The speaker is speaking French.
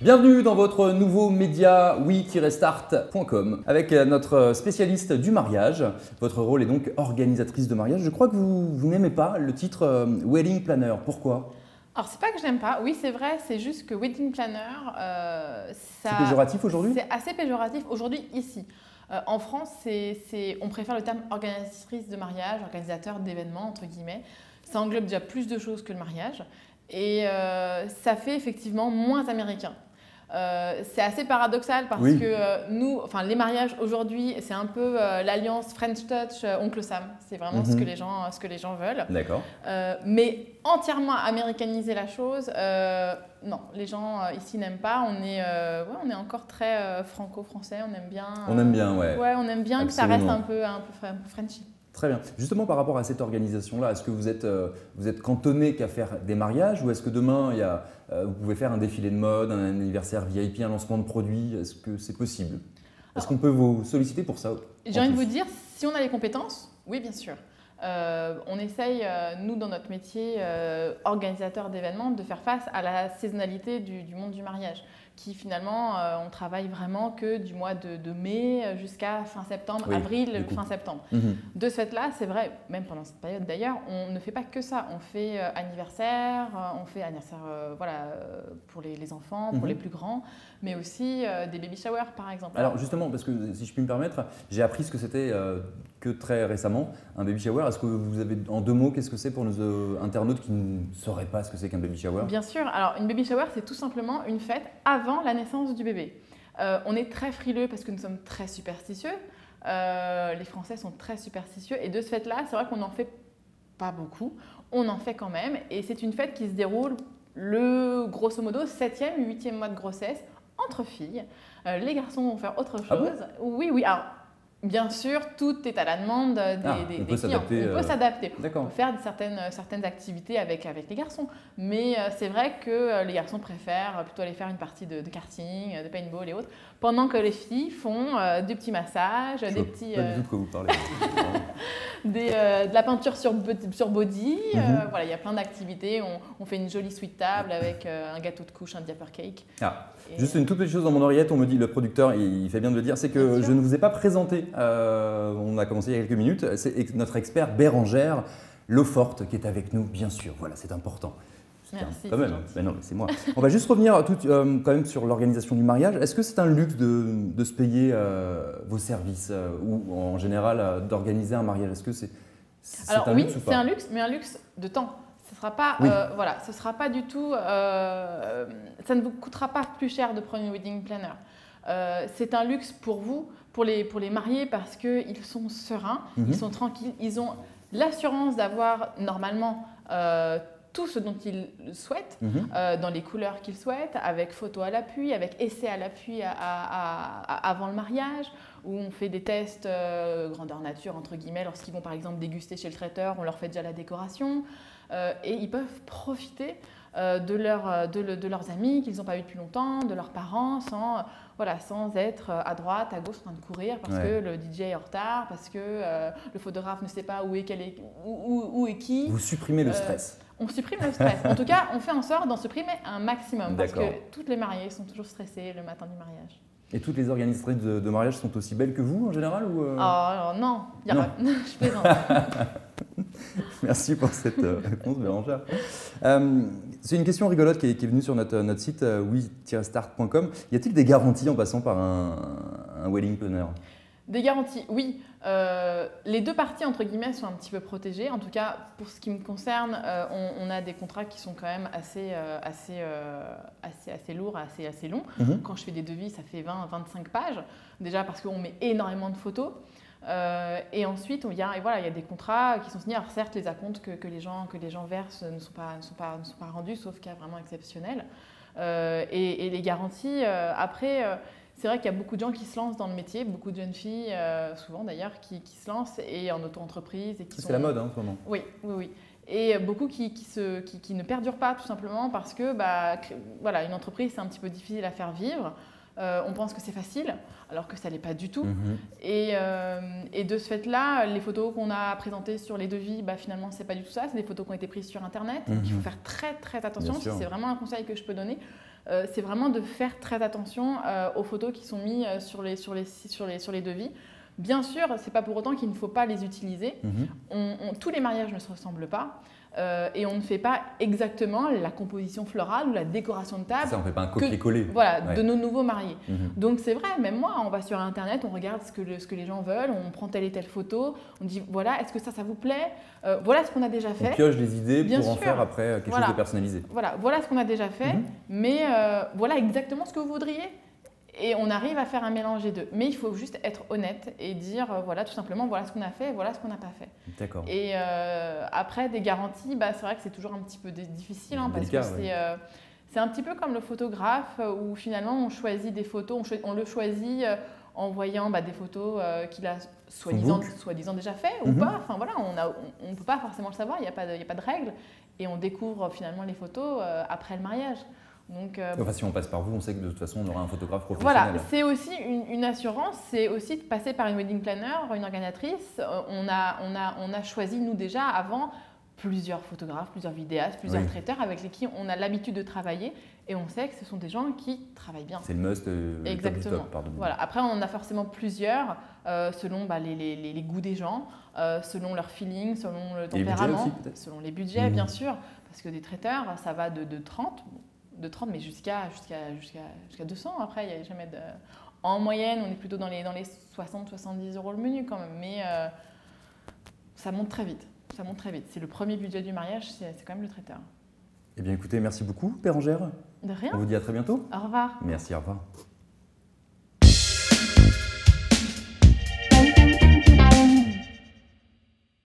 Bienvenue dans votre nouveau média we-start.com avec notre spécialiste du mariage. Votre rôle est donc organisatrice de mariage. Je crois que vous n'aimez pas le titre Wedding Planner. Pourquoi? Alors, c'est pas que je n'aime pas, oui c'est vrai, c'est juste que Wedding Planner, c'est péjoratif aujourd'hui? C'est assez péjoratif aujourd'hui ici. En France, on préfère le terme organisatrice de mariage, organisateur d'événements, entre guillemets. Ça englobe déjà plus de choses que le mariage et ça fait effectivement moins américain. C'est assez paradoxal parce que nous, enfin les mariages aujourd'hui, c'est un peu l'alliance French Touch, Oncle Sam. C'est vraiment ce que les gens veulent. D'accord. Mais entièrement américaniser la chose, non, les gens ici n'aiment pas. On est encore très franco-français. On aime bien. On aime bien, ouais. Ouais, on aime bien Absolument. que ça reste un peu Frenchy. Très bien. Justement, par rapport à cette organisation-là, est-ce que vous êtes cantonné qu'à faire des mariages ou est-ce que demain, vous pouvez faire un défilé de mode, un anniversaire VIP, un lancement de produits? Est-ce que c'est possible? Est-ce qu'on peut vous solliciter pour ça? J'ai envie de vous dire, si on a les compétences, oui, bien sûr. On essaye, nous, dans notre métier, organisateur d'événements, de faire face à la saisonnalité du monde du mariage, qui finalement, on travaille vraiment que du mois de mai jusqu'à fin septembre, avril, fin septembre. De ce fait-là, c'est vrai, même pendant cette période d'ailleurs, on ne fait pas que ça. On fait anniversaire, pour les enfants, pour les plus grands, mais aussi des baby showers par exemple. Alors justement, parce que si je puis me permettre, j'ai appris ce que c'était que très récemment, un baby shower. Est-ce que vous avez en 2 mots, qu'est-ce que c'est pour nos internautes qui ne sauraient pas ce que c'est qu'un baby shower? Bien sûr, alors une baby shower, c'est tout simplement une fête avant la naissance du bébé. On est très frileux parce que nous sommes très superstitieux. Les Français sont très superstitieux et de ce fait-là, c'est vrai qu'on n'en fait pas beaucoup. On en fait quand même et c'est une fête qui se déroule grosso modo 7e, 8e mois de grossesse entre filles. Les garçons vont faire autre chose. Ah bon? Oui. Alors, bien sûr, tout est à la demande des clients. On peut s'adapter. On peut faire certaines activités avec les garçons. Mais c'est vrai que les garçons préfèrent plutôt aller faire une partie de karting, de paintball et autres, pendant que les filles font des petits massages, pas du tout de quoi vous parlez. de la peinture sur body. Voilà, il y a plein d'activités. On fait une jolie sweet table avec un gâteau de couche, un diaper cake. Juste une toute petite chose dans mon oreillette, on me dit, le producteur, il fait bien de le dire, c'est que je ne vous ai pas présenté, on a commencé il y a quelques minutes, c'est notre expert Bérangère Leforte qui est avec nous, bien sûr, voilà, c'est important. Merci. Quand même, mais non, c'est moi. On va juste revenir quand même sur l'organisation du mariage. Est-ce que c'est un luxe de se payer vos services ou en général d'organiser un mariage? Est-ce que c'est un luxe ou pas? C'est un luxe, mais un luxe de temps. Ce sera pas, ce sera pas du tout, ça ne vous coûtera pas plus cher de prendre une wedding planner. C'est un luxe pour vous, pour les mariés, parce qu'ils sont sereins, ils sont tranquilles, ils ont l'assurance d'avoir normalement tout ce dont ils souhaitent, dans les couleurs qu'ils souhaitent, avec photo à l'appui, avec essai à l'appui avant le mariage, où on fait des tests grandeur nature, entre guillemets, lorsqu'ils vont par exemple déguster chez le traiteur, on leur fait déjà la décoration. Et ils peuvent profiter de leurs amis qu'ils n'ont pas vus depuis longtemps, de leurs parents, sans être à droite, à gauche en train de courir parce que le DJ est en retard, parce que le photographe ne sait pas où est qui. Vous supprimez le stress. On supprime le stress. En tout cas, on fait en sorte d'en supprimer un maximum parce que toutes les mariées sont toujours stressées le matin du mariage. Et toutes les organisatrices de mariage sont aussi belles que vous en général ou non, je plaisante. Merci pour cette réponse, Bérangère. C'est une question rigolote qui est venue sur notre site we-start.com. Y a-t-il des garanties en passant par un wedding planner? Des garanties, oui. Les deux parties, entre guillemets, sont un petit peu protégées. En tout cas, pour ce qui me concerne, on a des contrats qui sont quand même assez lourds, assez longs. Quand je fais des devis, ça fait 20-25 pages. Déjà parce qu'on met énormément de photos. Et ensuite, il y a des contrats qui sont signés. Alors certes, les acomptes que les gens versent ne sont pas rendus, sauf cas vraiment exceptionnel. Et les garanties, après… c'est vrai qu'il y a beaucoup de gens qui se lancent dans le métier, beaucoup de jeunes filles, souvent d'ailleurs, qui se lancent et en auto-entreprise. C'est la mode en ce moment. Oui. Et beaucoup qui ne perdurent pas tout simplement parce que une entreprise, c'est un petit peu difficile à faire vivre. on pense que c'est facile, alors que ça ne l'est pas du tout. Et de ce fait-là, les photos qu'on a présentées sur les devis, finalement, ce n'est pas du tout ça. C'est des photos qui ont été prises sur Internet. Donc, il faut faire très, très attention. C'est vraiment un conseil que je peux donner. C'est vraiment de faire très attention aux photos qui sont mises sur les devis. Bien sûr, ce n'est pas pour autant qu'il ne faut pas les utiliser. Tous les mariages ne se ressemblent pas. Et on ne fait pas exactement la composition florale ou la décoration de table. Ça, on ne fait pas un copier-coller. Voilà, de nos nouveaux mariés. Donc c'est vrai, même moi, on va sur Internet, on regarde ce que les gens veulent, on prend telle et telle photo, on dit voilà, est-ce que ça vous plaît? Voilà ce qu'on a déjà fait. On pioche des idées Bien pour en sûr. faire après quelque chose de personnalisé. Voilà ce qu'on a déjà fait, mais voilà exactement ce que vous voudriez. Et on arrive à faire un mélange des deux. Mais il faut juste être honnête et dire, voilà, tout simplement, voilà ce qu'on a fait, voilà ce qu'on n'a pas fait. D'accord. Et après, des garanties, c'est vrai que c'est toujours un petit peu difficile, parce que c'est un petit peu comme le photographe où finalement on choisit des photos, on le choisit en voyant des photos qu'il a soi-disant déjà fait ou pas. Enfin voilà, on ne peut pas forcément le savoir, il n'y a pas de règle. Et on découvre finalement les photos après le mariage. Donc, si on passe par vous, on sait que de toute façon, on aura un photographe professionnel. Voilà, c'est aussi une assurance, c'est aussi de passer par une wedding planner, une organisatrice. On a choisi, nous déjà, avant, plusieurs photographes, plusieurs vidéastes, plusieurs traiteurs avec lesquels on a l'habitude de travailler et on sait que ce sont des gens qui travaillent bien. C'est le must, exactement. top, pardon. Voilà. Après, on en a forcément plusieurs selon les goûts des gens, selon leur feeling, selon le tempérament, selon les budgets, bien sûr, parce que des traiteurs, ça va de 30, mais jusqu'à 200. Après, il n'y a jamais de... En moyenne, on est plutôt dans les 60-70 € le menu quand même, mais ça monte très vite. Ça monte très vite. C'est le premier budget du mariage, c'est quand même le traiteur. Eh bien écoutez, merci beaucoup Bérengère. De rien. On vous dit à très bientôt. Au revoir. Merci, au revoir.